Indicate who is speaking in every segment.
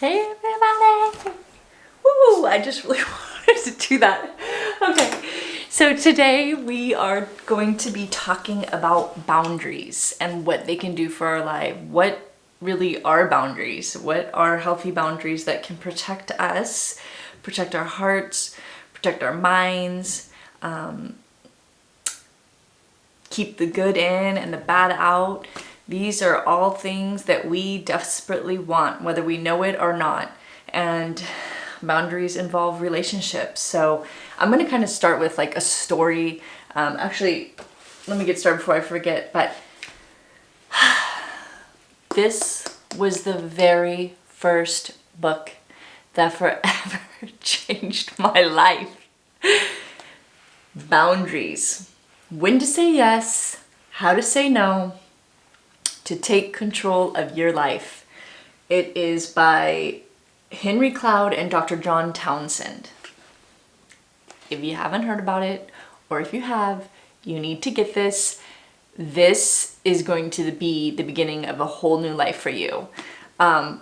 Speaker 1: Hey everybody! Woo! I just really wanted to do that. Okay, so today we are going to be talking about boundaries and what they can do for our life. What really are boundaries? What are healthy boundaries that can protect us, protect our hearts, protect our minds, keep the good in and the bad out. These are all things that we desperately want, whether we know it or not. And boundaries involve relationships. So I'm going to kind of start with like a story. Actually, let me get started before I forget. But this was the very first book that forever changed my life. Boundaries. When to say yes, how to say no, to take control of your life. It is by Henry Cloud and Dr. John Townsend. If you haven't heard about it, or if you have, you need to get this. This is going to be the beginning of a whole new life for you. But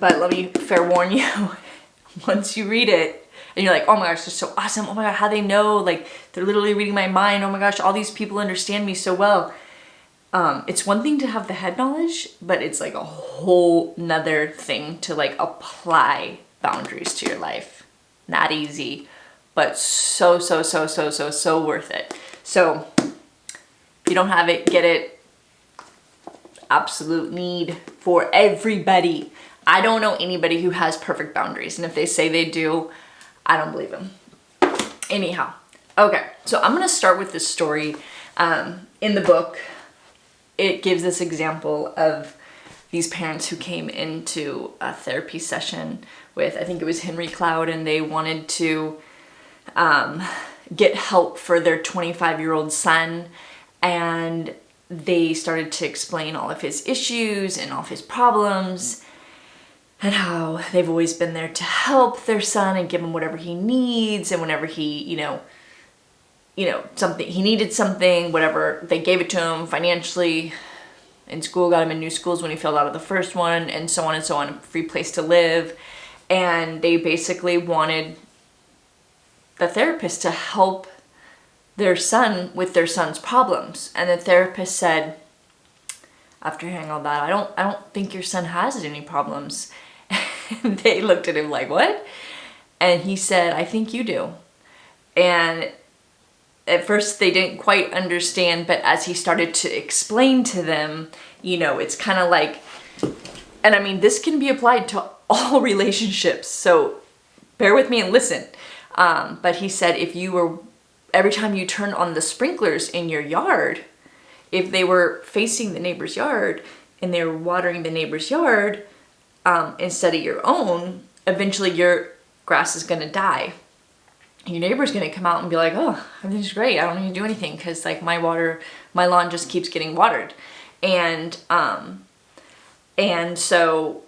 Speaker 1: let me fair warn you, once you read it, and you're like, oh my gosh, this is so awesome. Oh my God, how they know? Like, they're literally reading my mind. Oh my gosh, all these people understand me so well. It's one thing to have the head knowledge, but it's like a whole nother thing to like apply boundaries to your life. Not easy, but so worth it. So if you don't have it, get it. Absolute need for everybody. I don't know anybody who has perfect boundaries, and if they say they do, I don't believe them. Anyhow, okay, so I'm gonna start with this story. In the book, it gives this example of these parents who came into a therapy session with, I think it was Henry Cloud, and they wanted to get help for their 25-year-old son, and they started to explain all of his issues and all of his problems and how they've always been there to help their son and give him whatever he needs, and whenever he, something, he needed something, whatever, they gave it to him financially. In school, got him in new schools when he failed out of the first one, and so on, a free place to live. And they basically wanted the therapist to help their son with their son's problems. And the therapist said, after hearing all that, I don't think your son has any problems. And they looked at him like, what? And he said, I think you do. And at first they didn't quite understand, but as he started to explain to them, it's kind of like, and I mean, this can be applied to all relationships, so bear with me and listen. But he said, every time you turn on the sprinklers in your yard, if they were facing the neighbor's yard and they were watering the neighbor's yard instead of your own, eventually your grass is going to die. Your neighbor's going to come out and be like, oh, everything's great. I don't need to do anything because like my lawn just keeps getting watered. And so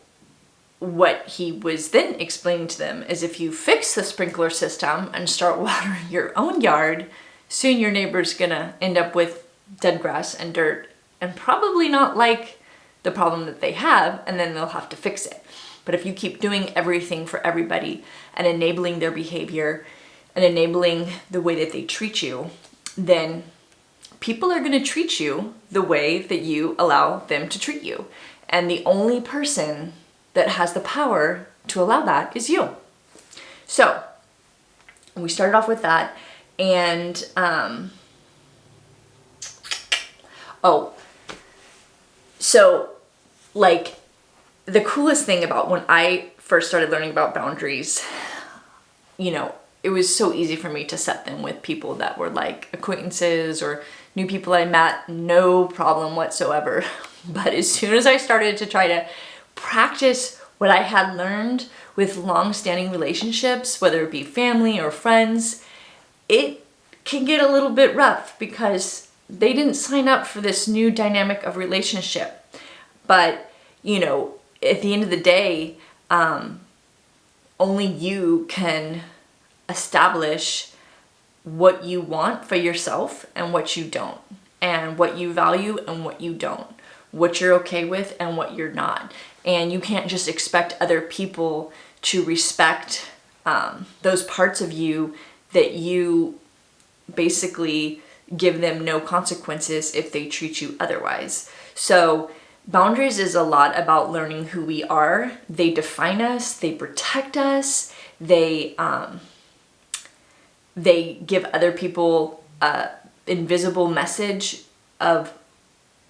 Speaker 1: what he was then explaining to them is, if you fix the sprinkler system and start watering your own yard, soon your neighbor's going to end up with dead grass and dirt and probably not like the problem that they have, and then they'll have to fix it. But if you keep doing everything for everybody and enabling their behavior and enabling the way that they treat you, then people are going to treat you the way that you allow them to treat you. And the only person that has the power to allow that is you. So we started off with that. And, so like the coolest thing about when I first started learning about boundaries, it was so easy for me to set them with people that were like acquaintances or new people I met, no problem whatsoever. But as soon as I started to try to practice what I had learned with long-standing relationships, whether it be family or friends, it can get a little bit rough because they didn't sign up for this new dynamic of relationship. But, at the end of the day, only you can establish what you want for yourself and what you don't, and what you value and what you don't, what you're okay with and what you're not. And you can't just expect other people to respect those parts of you that you basically give them no consequences if they treat you otherwise. So boundaries is a lot about learning who we are. They define us, they protect us, they give other people a invisible message of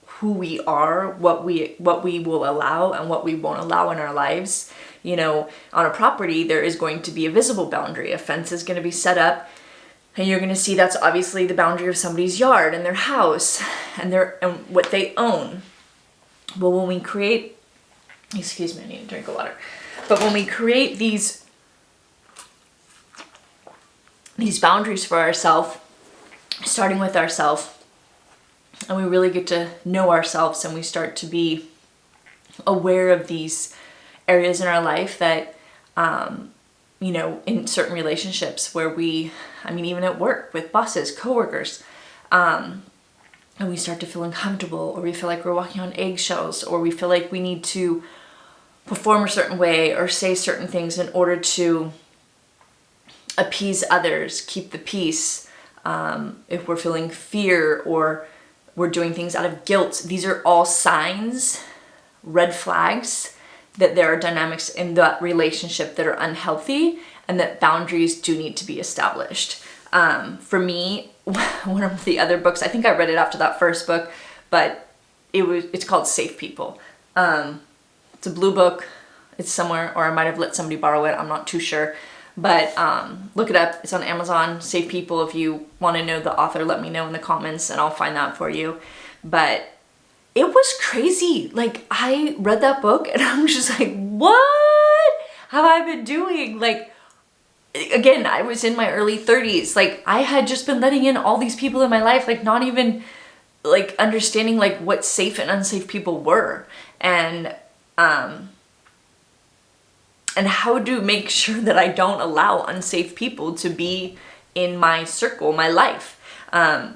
Speaker 1: who we are, what we will allow and what we won't allow in our lives. You know, on a property, there is going to be a visible boundary. A fence is going to be set up, and you're going to see that's obviously the boundary of somebody's yard and their house and what they own. Well, when we create, excuse me, I need to drink of water. But when we create these boundaries for ourselves, starting with ourselves, and we really get to know ourselves, and we start to be aware of these areas in our life that, you know, in certain relationships where even at work with bosses, coworkers, and we start to feel uncomfortable, or we feel like we're walking on eggshells, or we feel like we need to perform a certain way or say certain things in order to appease others, keep the peace. If we're feeling fear or we're doing things out of guilt, these are all signs, red flags, that there are dynamics in that relationship that are unhealthy and that boundaries do need to be established. For me, one of the other books, I think I read it after that first book, but it's called Safe People. It's a blue book. It's somewhere, or I might have let somebody borrow it. I'm not too sure. But look it up. It's on Amazon, Safe People. If you want to know the author, let me know in the comments and I'll find that for you. But it was crazy. Like, I read that book and I'm just like, what have I been doing? Like, again, I was in my early 30s. Like, I had just been letting in all these people in my life, like not even like understanding like what safe and unsafe people were. And how to make sure that I don't allow unsafe people to be in my circle, my life.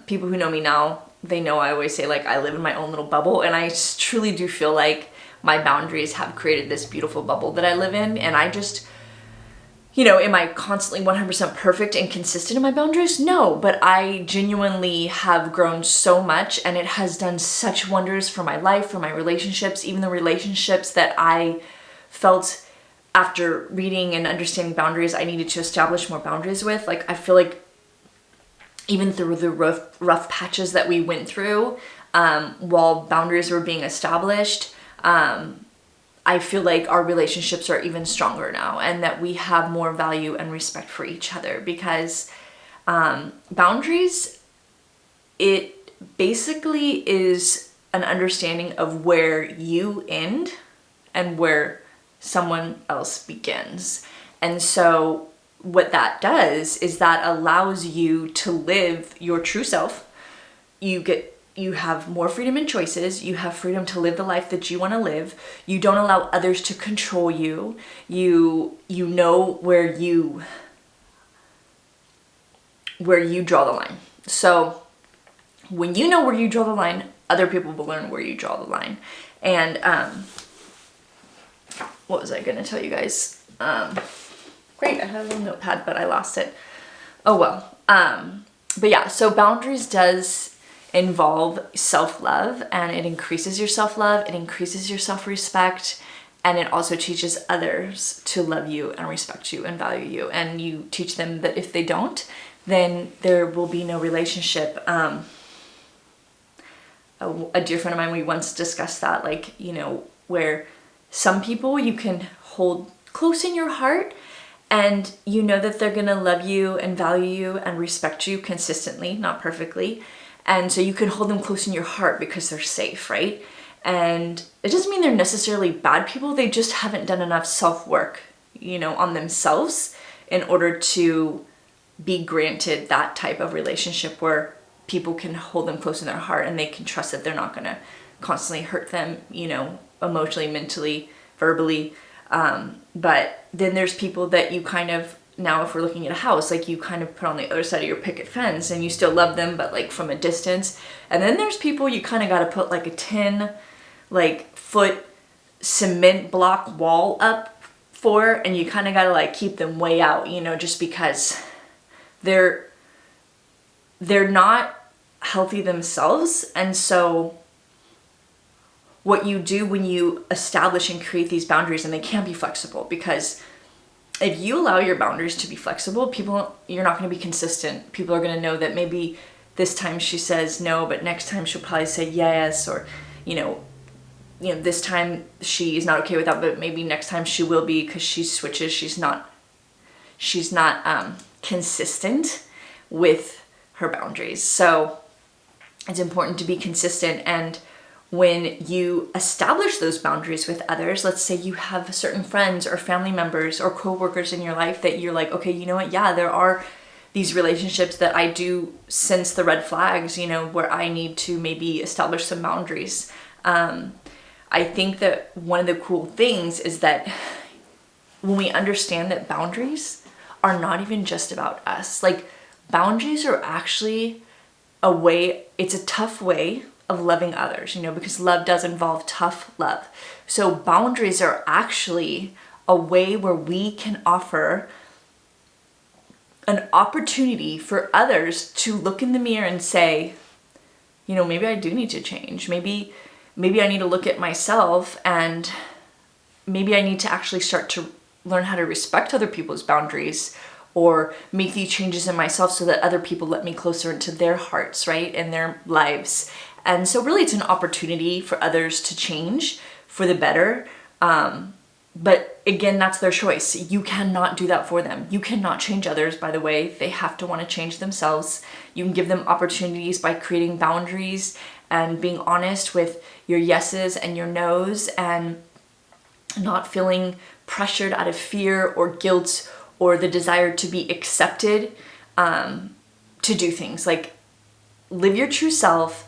Speaker 1: People who know me now, they know I always say like I live in my own little bubble, and I truly do feel like my boundaries have created this beautiful bubble that I live in. And I just, you know, am I constantly 100% perfect and consistent in my boundaries? No, but I genuinely have grown so much, and it has done such wonders for my life, for my relationships, even the relationships that I felt after reading and understanding boundaries I needed to establish more boundaries with. Like, I feel like even through the rough patches that we went through, while boundaries were being established, I feel like our relationships are even stronger now, and that we have more value and respect for each other, because boundaries, it basically is an understanding of where you end and where someone else begins. And so what that does is that allows you to live your true self. You have more freedom in choices. You have freedom to live the life that you want to live. You don't allow others to control you. You know where you draw the line. So when you know where you draw the line, other people will learn where you draw the line. And what was I going to tell you guys? Great, I had a little notepad, but I lost it. Oh well. But yeah, so boundaries does involve self-love, and it increases your self-love, it increases your self-respect, and it also teaches others to love you and respect you and value you. And you teach them that if they don't, then there will be no relationship. A dear friend of mine, we once discussed that, like, you know, where some people you can hold close in your heart, and you know that they're gonna love you and value you and respect you consistently, not perfectly. And so you can hold them close in your heart because they're safe, right? And it doesn't mean they're necessarily bad people. They just haven't done enough self-work, you know, on themselves in order to be granted that type of relationship where people can hold them close in their heart and they can trust that they're not gonna constantly hurt them, you know, emotionally, mentally, verbally. But then there's people that you kind of, now if we're looking at a house, like you kind of put on the other side of your picket fence and you still love them, but like from a distance. And then there's people you kind of got to put like a 10 like foot cement block wall up for, and you kind of got to like keep them way out, you know, just because they're not healthy themselves. And so what you do when you establish and create these boundaries, and they can be flexible, because if you allow your boundaries to be flexible, you're not going to be consistent. People are going to know that maybe this time she says no, but next time she'll probably say yes, or, you know, this time she's not okay with that, but maybe next time she will be, because she switches. She's not consistent with her boundaries. So it's important to be consistent. And when you establish those boundaries with others, let's say you have certain friends or family members or coworkers in your life that you're like, okay, you know what? Yeah, there are these relationships that I do sense the red flags, you know, where I need to maybe establish some boundaries. I think that one of the cool things is that when we understand that boundaries are not even just about us, like boundaries are actually it's a tough way of loving others, you know, because love does involve tough love. So boundaries are actually a way where we can offer an opportunity for others to look in the mirror and say, you know, maybe I do need to change. Maybe I need to look at myself, and maybe I need to actually start to learn how to respect other people's boundaries, or make these changes in myself so that other people let me closer into their hearts, right? And their lives. And so really it's an opportunity for others to change for the better. But again, that's their choice. You cannot do that for them. You cannot change others, by the way. They have to want to change themselves. You can give them opportunities by creating boundaries and being honest with your yeses and your nos, and not feeling pressured out of fear or guilt or the desire to be accepted, to do things. Like, live your true self,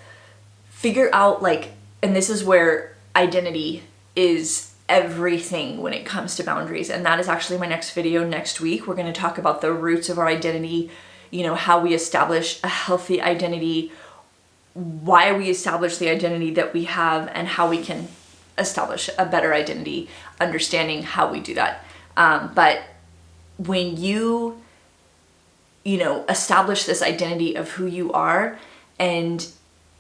Speaker 1: figure out, like, and this is where identity is everything when it comes to boundaries. And that is actually my next video next week. We're going to talk about the roots of our identity, you know, how we establish a healthy identity, why we establish the identity that we have, and how we can establish a better identity, understanding how we do that. But when you establish this identity of who you are, and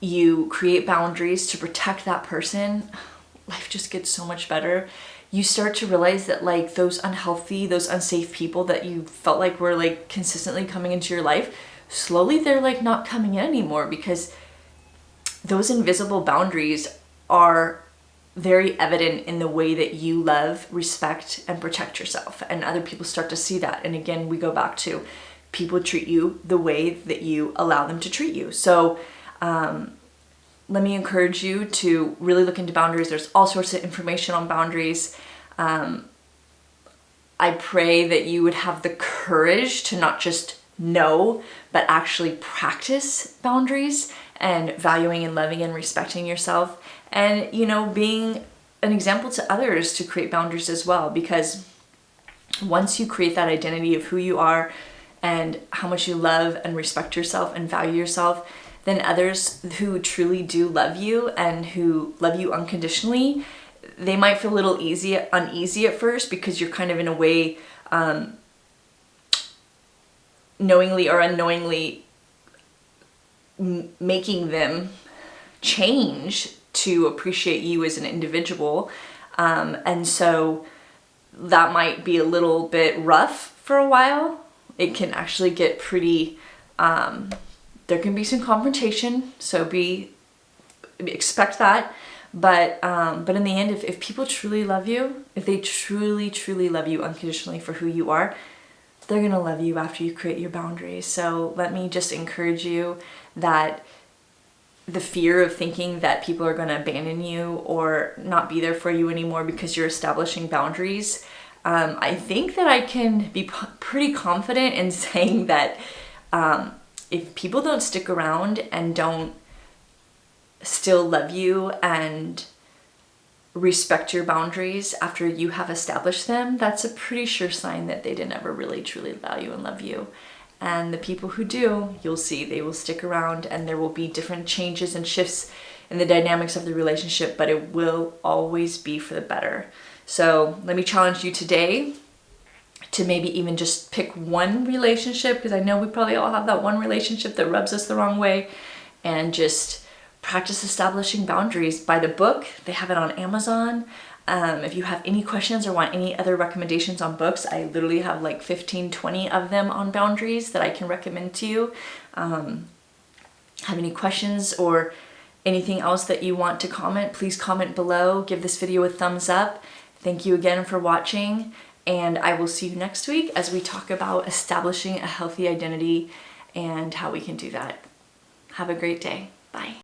Speaker 1: you create boundaries to protect that person, life just gets so much better. You start to realize that, like, those unhealthy, those unsafe people that you felt like were like consistently coming into your life, slowly they're like not coming in anymore, because those invisible boundaries are very evident in the way that you love, respect, and protect yourself. And other people start to see that. And again, we go back to people treat you the way that you allow them to treat you. So let me encourage you to really look into boundaries. There's all sorts of information on boundaries. I pray that you would have the courage to not just know, but actually practice boundaries, and valuing and loving and respecting yourself, and, you know, being an example to others to create boundaries as well. Because once you create that identity of who you are and how much you love and respect yourself and value yourself, then others who truly do love you and who love you unconditionally, they might feel a little uneasy at first, because you're kind of in a way knowingly or unknowingly making them change to appreciate you as an individual. And so that might be a little bit rough for a while. It can actually get pretty, there can be some confrontation, so expect that. But in the end, if people truly love you, if they truly, truly love you unconditionally for who you are, they're going to love you after you create your boundaries. So let me just encourage you that the fear of thinking that people are going to abandon you or not be there for you anymore because you're establishing boundaries, I think that I can be pretty confident in saying that if people don't stick around and don't still love you and respect your boundaries after you have established them, that's a pretty sure sign that they didn't ever really truly value and love you. And the people who do, you'll see they will stick around, and there will be different changes and shifts and the dynamics of the relationship, but it will always be for the better. So let me challenge you today to maybe even just pick one relationship, because I know we probably all have that one relationship that rubs us the wrong way, and just practice establishing boundaries. By the book, they have it on Amazon. If you have any questions or want any other recommendations on books, I literally have like 15, 20 of them on boundaries that I can recommend to you. Have any questions or anything else that you want to comment, please comment below. Give this video a thumbs up. Thank you again for watching, and I will see you next week as we talk about establishing a healthy identity and how we can do that. Have a great day. Bye.